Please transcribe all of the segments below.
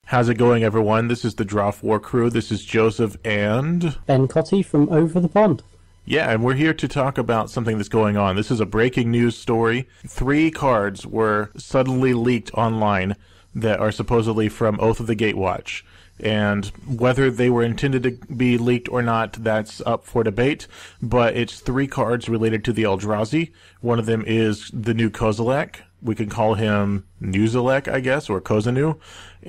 How's it going, everyone? This is the Draw 4 crew. This is Joseph and... Ben Cotty from Over the Pond. Yeah, and we're here to talk about something that's going on. This is a breaking news story. 3 cards were suddenly leaked online that are supposedly from Oath of the Gatewatch. And whether they were intended to be leaked or not, that's up for debate. But it's 3 cards related to the Eldrazi. One of them is the new Kozilek. We can call him Newzilek, I guess, or Kozanu.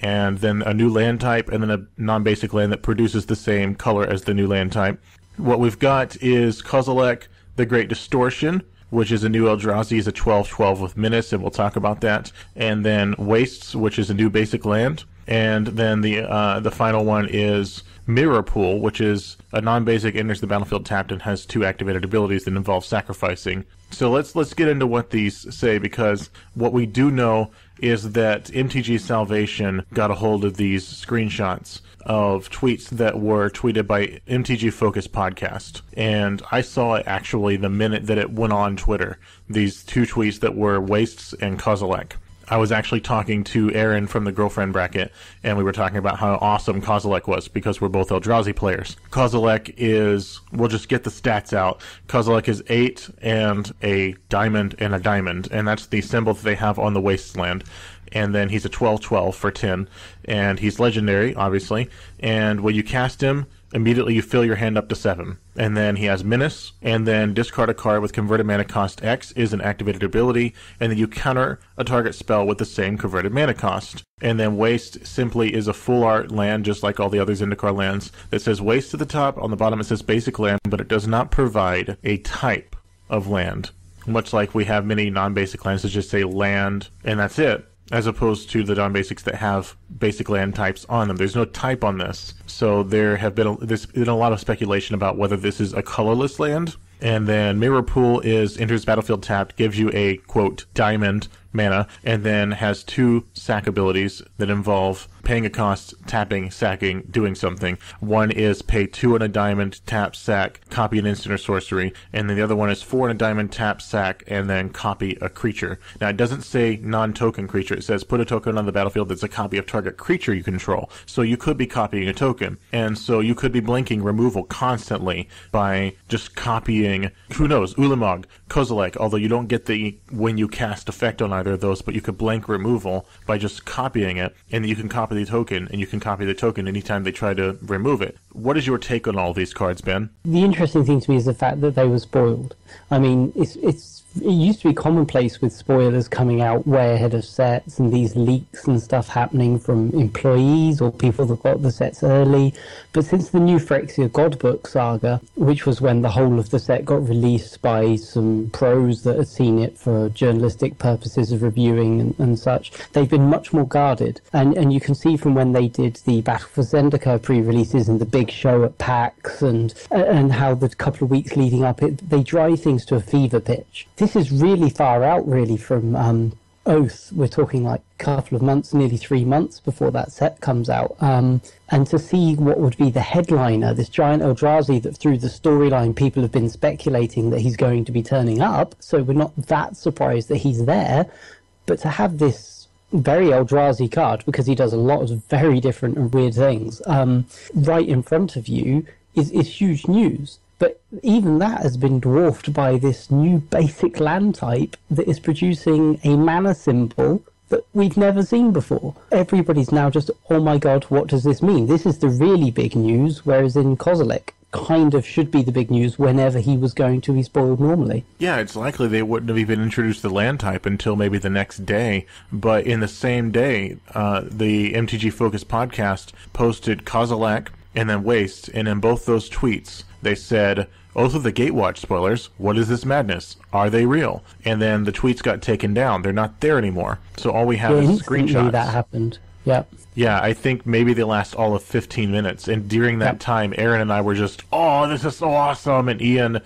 And then a new land type, and then a non-basic land that produces the same color as the new land type. What we've got is Kozilek, the Great Distortion, which is a new Eldrazi, is a 12/12 with Menace, and we'll talk about that. And then Wastes, which is a new basic land. And then the final one is Mirrorpool, which is a non-basic, enters the battlefield tapped, and has 2 activated abilities that involve sacrificing. So let's get into what these say, because what we do know is that MTG Salvation got a hold of these screenshots of tweets that were tweeted by MTG Focus Podcast. And I saw it actually the minute that it went on Twitter, these 2 tweets that were Wastes and Kozilek. I was actually talking to Aaron from the Girlfriend Bracket, and we were talking about how awesome Kozilek was, because we're both Eldrazi players. Kozilek is, we'll just get the stats out. Kozilek is 8 and a diamond, and that's the symbol that they have on the Wasteland. And then he's a 12/12 for 10, and he's legendary, obviously. And when you cast him, immediately you fill your hand up to 7. And then he has Menace, and then discard a card with converted mana cost X is an activated ability, and then you counter a target spell with the same converted mana cost. And then Waste simply is a full art land, just like all the other Zendikar lands, that says Waste at the top, on the bottom it says basic land, but it does not provide a type of land. Much like we have many non-basic lands that just say land, and that's it, as opposed to the non-basics that have basic land types on them. There's no type on this. So there's been a lot of speculation about whether this is a colorless land. And then Mirrorpool enters battlefield tapped, gives you a, quote, diamond mana, and then has 2 sack abilities that involve paying a cost, tapping, sacking, doing something. One is pay 2 on a diamond, tap, sack, copy an instant or sorcery, and then the other one is 4 on a diamond, tap, sack, and then copy a creature. Now, it doesn't say non-token creature. It says put a token on the battlefield that's a copy of target creature you control. So you could be copying a token, and so you could be blinking removal constantly by just copying, who knows, Ulamog, Kozilek, although you don't get the when you cast effect on either of those, but you could blank removal by just copying it, and you can copy the token, and you can copy the token anytime they try to remove it. What is your take on all these cards, Ben? The interesting thing to me is the fact that they were spoiled. I mean, it used to be commonplace with spoilers coming out way ahead of sets, and these leaks and stuff happening from employees or people that got the sets early. But since the new Phyrexia Godbook saga, which was when the whole of the set got released by some pros that had seen it for journalistic purposes of reviewing and such, they've been much more guarded. And you can see from when they did the Battle for Zendikar pre-releases and the big show at PAX and how the couple of weeks leading up, they drive things to a fever pitch. This is really far out, really, from Oath. We're talking like a couple of months, nearly 3 months before that set comes out. And to see what would be the headliner, this giant Eldrazi that through the storyline people have been speculating that he's going to be turning up, so we're not that surprised that he's there. But to have this very Eldrazi card, because he does a lot of very different and weird things, right in front of you is huge news. But even that has been dwarfed by this new basic land type that is producing a mana symbol that we've never seen before. Everybody's now just, oh my god, what does this mean? This is the really big news, whereas in Kozilek kind of should be the big news whenever he was going to be spoiled normally. Yeah, it's likely they wouldn't have even introduced the land type until maybe the next day. But in the same day, the MTG Focus podcast posted Kozilek and then Waste, and in both those tweets, they said, Oath of the Gatewatch spoilers, what is this madness? Are they real? And then the tweets got taken down. They're not there anymore. So all we have is screenshots. That happened. Yep. Yeah, I think maybe they last all of 15 minutes. And during that time, Aaron and I were just, oh, this is so awesome. And Ian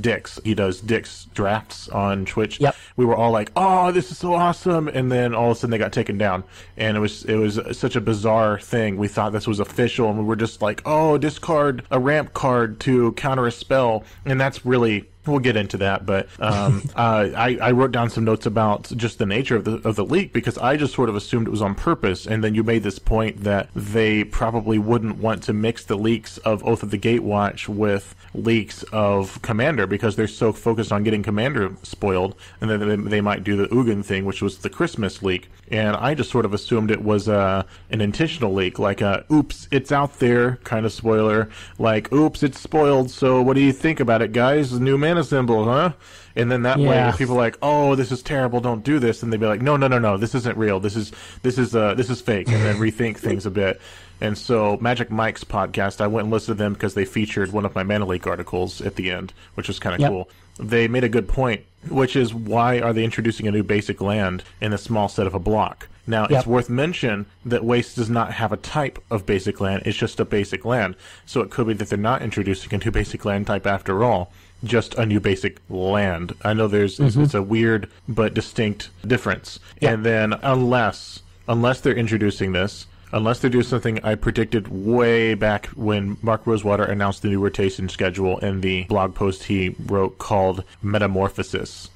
Dix, he does Dix Drafts on Twitch. Yep. We were all like, oh, this is so awesome. And then all of a sudden they got taken down. And it was such a bizarre thing. We thought this was official. And we were just like, oh, discard a ramp card to counter a spell. And that's really... We'll get into that, but I wrote down some notes about just the nature of the leak, because I just sort of assumed it was on purpose, and then you made this point that they probably wouldn't want to mix the leaks of Oath of the Gatewatch with leaks of Commander, because they're so focused on getting Commander spoiled, and then they might do the Ugin thing, which was the Christmas leak. And I just sort of assumed it was an intentional leak, like a, oops, it's out there kind of spoiler, like, oops, it's spoiled, so what do you think about it, guys? The new mana symbol, huh? And then that way, if people are like, oh, this is terrible, don't do this, and they'd be like, no, this isn't real, this is fake, and then rethink things a bit. And so Magic Mike's podcast, I went and listened to them because they featured one of my Mana Leak articles at the end, which was kind of cool. They made a good point, which is, why are they introducing a new basic land in a small set of a block? Now, it's worth mention that Waste does not have a type of basic land, it's just a basic land. So it could be that they're not introducing a new basic land type after all, just a new basic land. I know it's a weird but distinct difference. And then unless they're introducing this, unless they do something I predicted way back when Mark Rosewater announced the new rotation schedule in the blog post he wrote called Metamorphosis.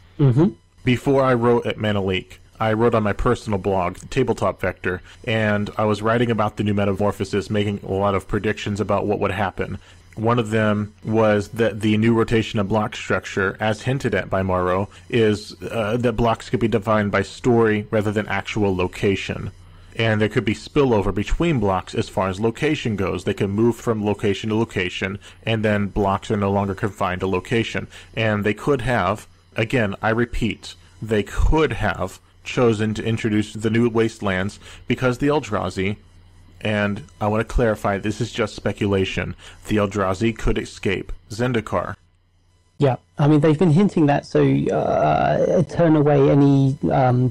Before I wrote at Mana Leak, I wrote on my personal blog, Tabletop Vector, and I was writing about the new Metamorphosis, making a lot of predictions about what would happen. One of them was that the new rotation of block structure, as hinted at by Morrow, is that blocks could be defined by story rather than actual location. And there could be spillover between blocks as far as location goes. They can move from location to location, and then blocks are no longer confined to location. And they could have, again, I repeat, they could have chosen to introduce the new wastelands because the Eldrazi, and I want to clarify, this is just speculation, the Eldrazi could escape Zendikar. Yeah, I mean, they've been hinting that, so turn away any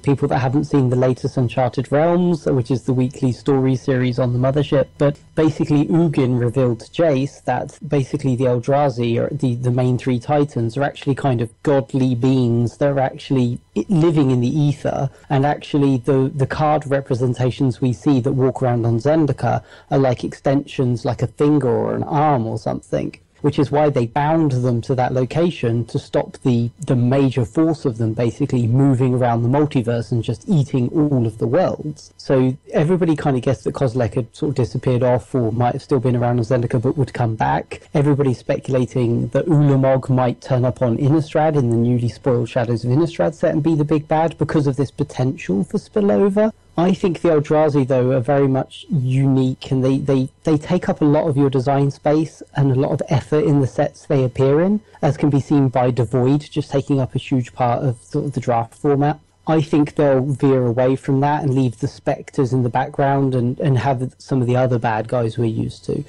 people that haven't seen the latest Uncharted Realms, which is the weekly story series on the Mothership. But basically, Ugin revealed to Jace that basically the Eldrazi, or the main three titans, are actually kind of godly beings that are actually living in the ether, and actually the card representations we see that walk around on Zendikar are like extensions, like a finger or an arm or something. Which is why they bound them to that location to stop the major force of them basically moving around the multiverse and just eating all of the worlds. So everybody kind of guessed that Kozilek had sort of disappeared off, or might have still been around on Zendikar but would come back. Everybody's speculating that Ulamog might turn up on Innistrad in the newly spoiled Shadows of Innistrad set and be the big bad because of this potential for spillover. I think the Eldrazi, though, are very much unique, and they take up a lot of your design space and a lot of effort in the sets they appear in, as can be seen by Devoid just taking up a huge part of sort of the draft format. I think they'll veer away from that and leave the Spectres in the background and have some of the other bad guys we're used to.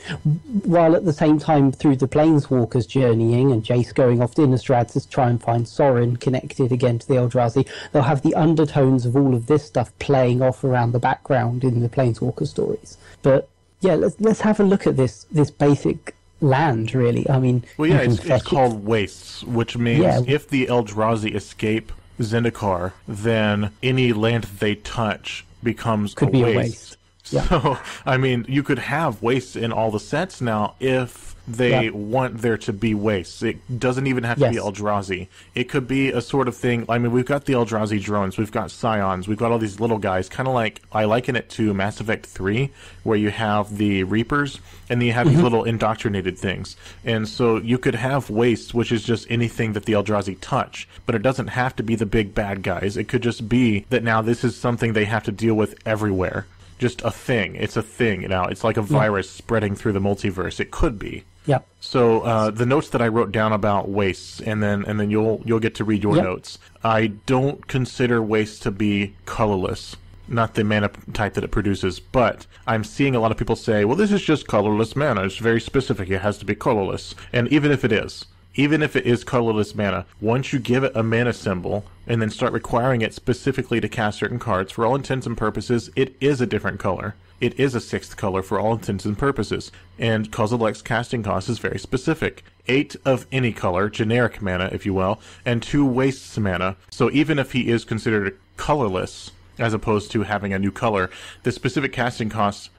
While at the same time, through the Planeswalkers journeying and Jace going off to Innistrad to try and find Sorin connected again to the Eldrazi, they'll have the undertones of all of this stuff playing off around the background in the Planeswalker stories. But yeah, let's have a look at this basic land, really. I mean, well, yeah, it's called Wastes, which means if the Eldrazi escape Zendikar, then any land that they touch becomes a waste. So, I mean, you could have wastes in all the sets now if they want there to be wastes. It doesn't even have to be Eldrazi. It could be a sort of thing. I mean, we've got the Eldrazi drones, we've got Scions, we've got all these little guys, kind of like, I liken it to Mass Effect 3, where you have the Reapers, and then you have these little indoctrinated things. And so you could have wastes, which is just anything that the Eldrazi touch, but it doesn't have to be the big bad guys. It could just be that now this is something they have to deal with everywhere. Just a thing. It's a thing now. It's like a virus spreading through the multiverse. It could be. Yeah. So the notes that I wrote down about wastes, and then you'll get to read your notes. I don't consider waste to be colorless, not the mana type that it produces. But I'm seeing a lot of people say, "Well, this is just colorless mana. It's very specific. It has to be colorless." And even if it is colorless mana, once you give it a mana symbol and then start requiring it specifically to cast certain cards, for all intents and purposes, it is a different color. It is a sixth color for all intents and purposes. And Kozilek's casting cost is very specific. 8 of any color, generic mana, if you will, and 2 wastes mana. So even if he is considered colorless, as opposed to having a new color. The specific casting cost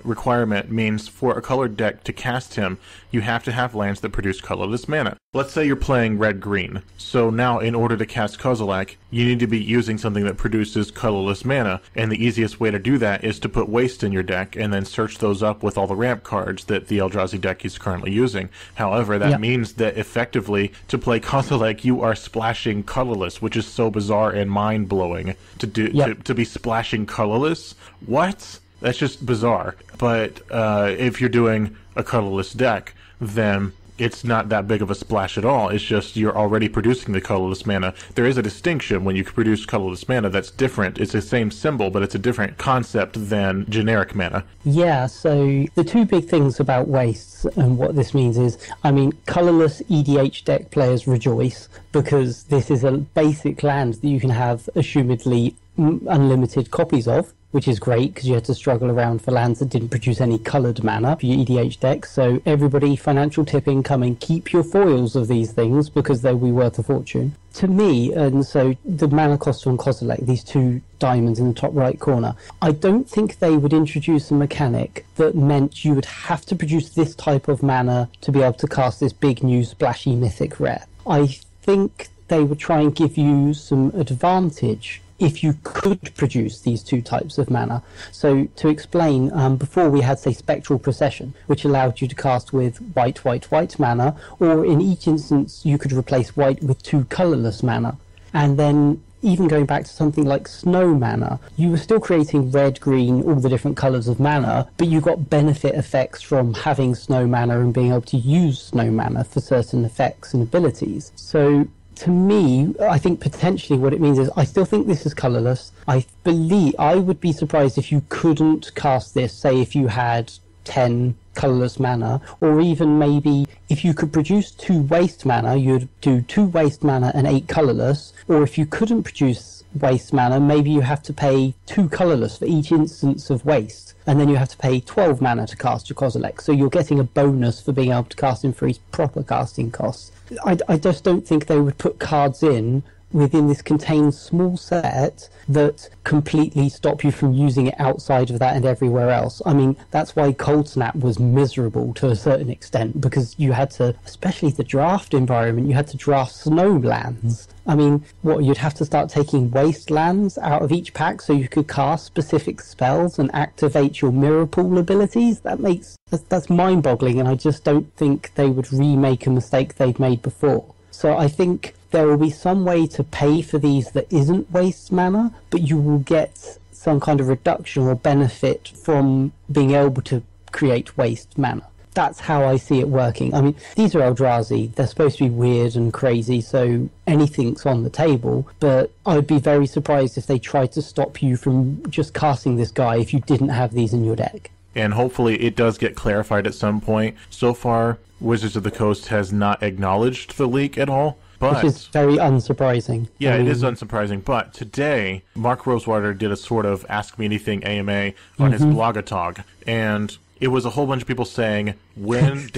requirement means for a colored deck to cast him, you have to have lands that produce colorless mana. Let's say you're playing red-green. So now, in order to cast Kozilek, you need to be using something that produces colorless mana, and the easiest way to do that is to put waste in your deck and then search those up with all the ramp cards that the Eldrazi deck is currently using. However, that means that effectively, to play Kozilek, you are splashing colorless, which is so bizarre and mind-blowing to be splashing colorless. What? That's just bizarre. But if you're doing a colorless deck, then it's not that big of a splash at all. It's just you're already producing the colorless mana. There is a distinction when you produce colorless mana that's different. It's the same symbol, but it's a different concept than generic mana. Yeah, so the two big things about wastes and what this means is, I mean, colorless EDH deck players rejoice because this is a basic land that you can have assumedly unlimited copies of, which is great because you had to struggle around for lands that didn't produce any coloured mana for your EDH deck. So everybody, financial tip incoming, keep your foils of these things because they'll be worth a fortune. To me, and so the mana cost on Kozilek, these 2 diamonds in the top right corner, I don't think they would introduce a mechanic that meant you would have to produce this type of mana to be able to cast this big new splashy mythic rare. I think they would try and give you some advantage if you could produce these 2 types of mana. So to explain, before we had, say, Spectral Procession, which allowed you to cast with white mana, or in each instance you could replace white with 2 colourless mana. And then even going back to something like snow mana, you were still creating red, green, all the different colours of mana, but you got benefit effects from having snow mana and being able to use snow mana for certain effects and abilities. So to me, I think potentially what it means is I still think this is colourless. I would be surprised if you couldn't cast this, say if you had 10 colourless mana, or even maybe if you could produce 2 waste mana, you'd do 2 waste mana and 8 colourless, or if you couldn't produce waste mana, maybe you have to pay 2 colourless for each instance of waste, and then you have to pay 12 mana to cast your Kozilek, so you're getting a bonus for being able to cast him for his proper casting costs. I just don't think they would put cards in within this contained small set that completely stop you from using it outside of that and everywhere else. I mean, that's why Cold Snap was miserable to a certain extent, because you had to, especially the draft environment, you had to draft snow lands. I mean, you'd have to start taking waste lands out of each pack so you could cast specific spells and activate your Mirrorpool abilities. That's mind-boggling, and I just don't think they would remake a mistake they've made before. So I think there will be some way to pay for these that isn't waste mana, but you will get some kind of reduction or benefit from being able to create waste mana. That's how I see it working. I mean, these are Eldrazi. They're supposed to be weird and crazy, so anything's on the table. But I'd be very surprised if they tried to stop you from just casting this guy if you didn't have these in your deck. And hopefully it does get clarified at some point. So far, Wizards of the Coast has not acknowledged the leak at all. But, which is very unsurprising. Yeah, it is unsurprising. But today, Mark Rosewater did a sort of Ask Me Anything AMA on his Blogatog. And it was a whole bunch of people saying when/if,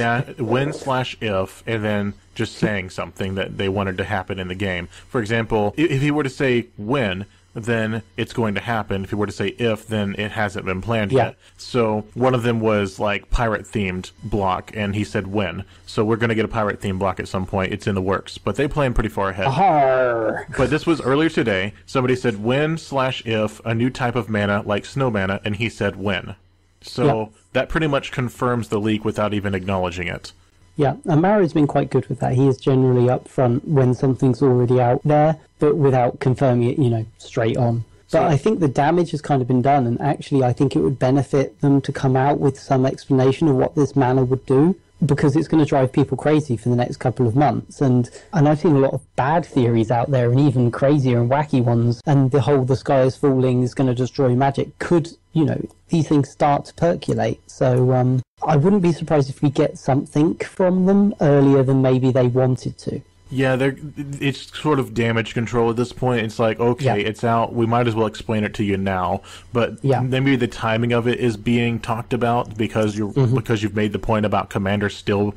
and then just saying something that they wanted to happen in the game. For example, if he were to say when, then it's going to happen. If he were to say if, then it hasn't been planned yet. So one of them was like pirate-themed block, and he said when. So we're going to get a pirate-themed block at some point. It's in the works. But they plan pretty far ahead. But this was earlier today. Somebody said when/if, a new type of mana like snow mana, and he said when. So that pretty much confirms the leak without even acknowledging it. Yeah, and Maro's been quite good with that. He is generally upfront when something's already out there, but without confirming it, straight on. But I think the damage has kind of been done, and actually I think it would benefit them to come out with some explanation of what this mana would do, because it's going to drive people crazy for the next couple of months. And I've seen a lot of bad theories out there, and even crazier and wacky ones, and the whole the sky is falling is going to destroy magic. Could, these things start to percolate. So I wouldn't be surprised if we get something from them earlier than maybe they wanted to. Yeah, it's sort of damage control at this point. It's like, okay, it's out. We might as well explain it to you now. But maybe the timing of it is being talked about because you've made the point about Commander still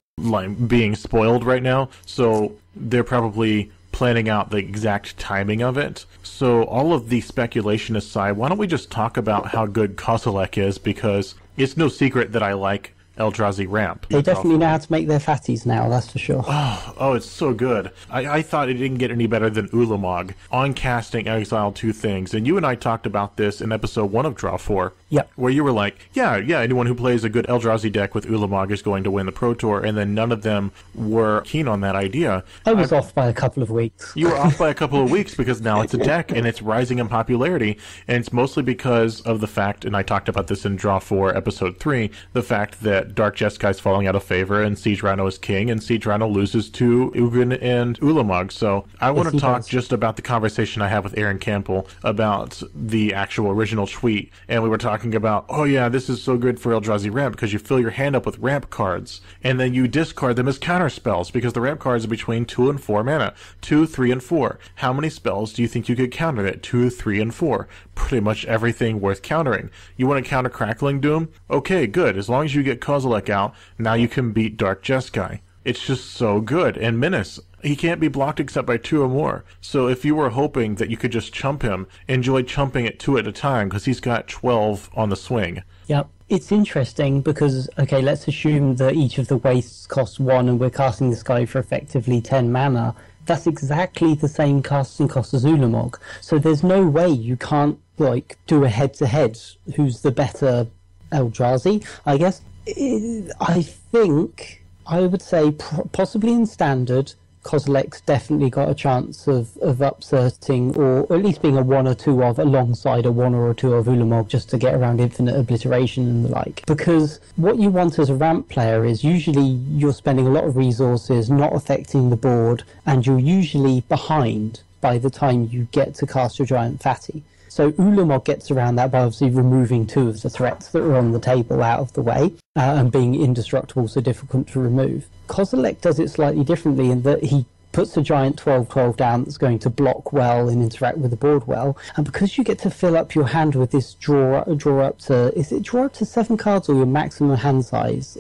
being spoiled right now. So they're probably planning out the exact timing of it. So all of the speculation aside, why don't we just talk about how good Kozilek is, because it's no secret that I like Eldrazi ramp. They definitely know how to make their fatties now, that's for sure. Oh, it's so good. I thought it didn't get any better than Ulamog. On casting, exile 2 things. And you and I talked about this in episode 1 of Draw 4. Yep. Where you were like, yeah, anyone who plays a good Eldrazi deck with Ulamog is going to win the Pro Tour. And then none of them were keen on that idea. I was off by a couple of weeks. You were off by a couple of weeks because now it's a deck and it's rising in popularity. And it's mostly because of the fact, and I talked about this in Draw 4, episode 3, the fact that Dark Jeskai is falling out of favor and Siege Rhino is king, and Siege Rhino loses to Ugin and Ulamog. So I want to talk just about the conversation I had with Aaron Campbell about the actual original tweet. And we were talking about, oh yeah, this is so good for Eldrazi ramp because you fill your hand up with ramp cards, and then you discard them as counter spells because the ramp cards are between 2 and 4 mana. 2, 3, and 4. How many spells do you think you could counter it? 2, 3, and 4. Pretty much everything worth countering. You want to counter Crackling Doom? Okay, good. As long as you get Kozilek out, now you can beat Dark Jeskai. It's just so good. And Menace, he can't be blocked except by 2 or more. So if you were hoping that you could just chump him, enjoy chumping it 2 at a time because he's got 12 on the swing. Yep. It's interesting because, okay, let's assume that each of the wastes costs 1 and we're casting this guy for effectively 10 mana. That's exactly the same casting cost as Ulamog. So there's no way you can't, like, do a head-to-head who's the better Eldrazi, I guess. I think I would say possibly in Standard, Kozilek's definitely got a chance of upserting, or at least being a 1 or 2 of, alongside a 1 or 2 of Ulamog, just to get around infinite obliteration and the like. Because what you want as a ramp player is usually you're spending a lot of resources, not affecting the board, and you're usually behind by the time you get to cast your Giant Fatty. So Ulamog gets around that by obviously removing 2 of the threats that are on the table out of the way, and being indestructible, so difficult to remove. Kozilek does it slightly differently in that he puts a giant 12/12 down that's going to block well and interact with the board well. And because you get to fill up your hand with this draw up to, is it draw up to 7 cards or your maximum hand size?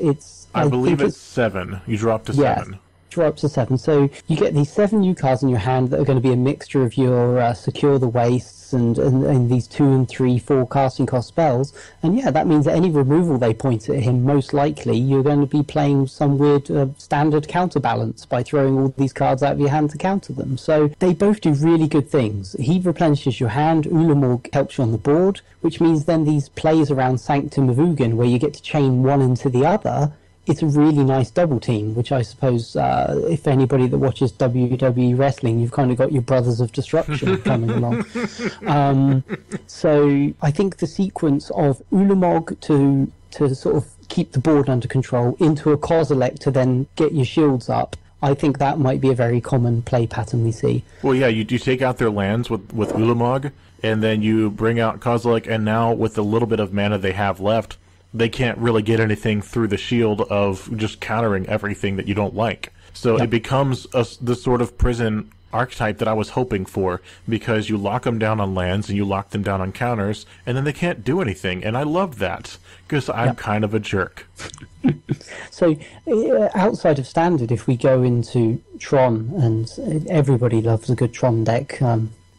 I believe it's 7. You draw up to 7. Draw up to 7. So you get these 7 new cards in your hand that are going to be a mixture of your Secure the Wastes and these 2 and 3, 4 casting cost spells. And yeah, that means that any removal they point at him, most likely you're going to be playing some weird standard counterbalance by throwing all these cards out of your hand to counter them. So they both do really good things. He replenishes your hand, Ulamog helps you on the board, which means then these plays around Sanctum of Ugin, where you get to chain one into the other, it's a really nice double team, which I suppose if anybody that watches WWE wrestling, you've kind of got your Brothers of Destruction coming along. So I think the sequence of Ulamog to sort of keep the board under control, into a Kozilek to then get your shields up, I think that might be a very common play pattern we see. Well, yeah, you take out their lands with Ulamog, and then you bring out Kozilek, and now with the little bit of mana they have left, they can't really get anything through the shield of just countering everything that you don't like. So It becomes the sort of prison archetype that I was hoping for, because you lock them down on lands and you lock them down on counters, and then they can't do anything. And I love that, because I'm kind of a jerk. So outside of Standard, if we go into Tron, and everybody loves a good Tron deck,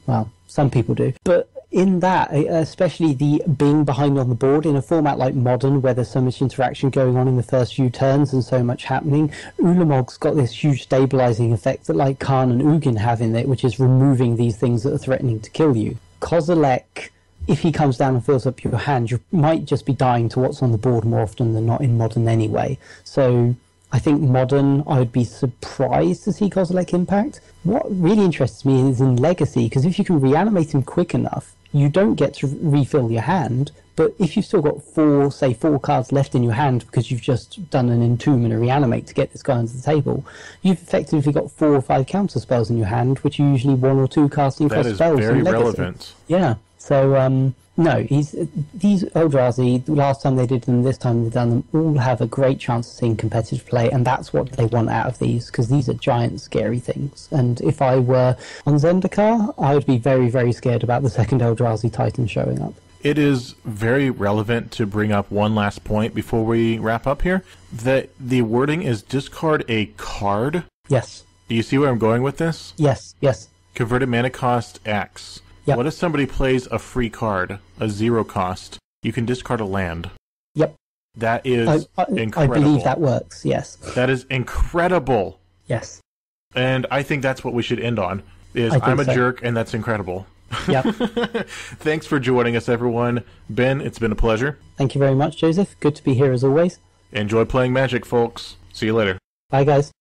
well, some people do, but in that, especially the being behind on the board in a format like Modern, where there's so much interaction going on in the first few turns and so much happening, Ulamog's got this huge stabilizing effect that like Khan and Ugin have in it, which is removing these things that are threatening to kill you. Kozilek, if he comes down and fills up your hand, you might just be dying to what's on the board more often than not in Modern anyway. So I think Modern, I would be surprised to see Kozilek impact. What really interests me is in Legacy, because if you can reanimate him quick enough, you don't get to refill your hand, but if you've still got 4 cards left in your hand because you've just done an Entomb and a Reanimate to get this guy onto the table, you've effectively got 4 or 5 counter spells in your hand, which are usually 1 or 2 casting cost spells. That is very relevant. Yeah, so no, these Eldrazi, the last time they did them, this time they've done them, all have a great chance of seeing competitive play, and that's what they want out of these, because these are giant scary things. And if I were on Zendikar, I would be very, very scared about the second Eldrazi Titan showing up. It is very relevant to bring up one last point before we wrap up here, that the wording is discard a card. Yes. Do you see where I'm going with this? Yes, yes. Converted mana cost X. Yep. What if somebody plays a free card, a 0 cost? You can discard a land. Yep. That is incredible. I believe that works, yes. That is incredible. Yes. And I think that's what we should end on, is I think I'm a so. jerk, and that's incredible. Yep. Thanks for joining us, everyone. Ben, it's been a pleasure. Thank you very much, Joseph. Good to be here as always. Enjoy playing Magic, folks. See you later. Bye, guys.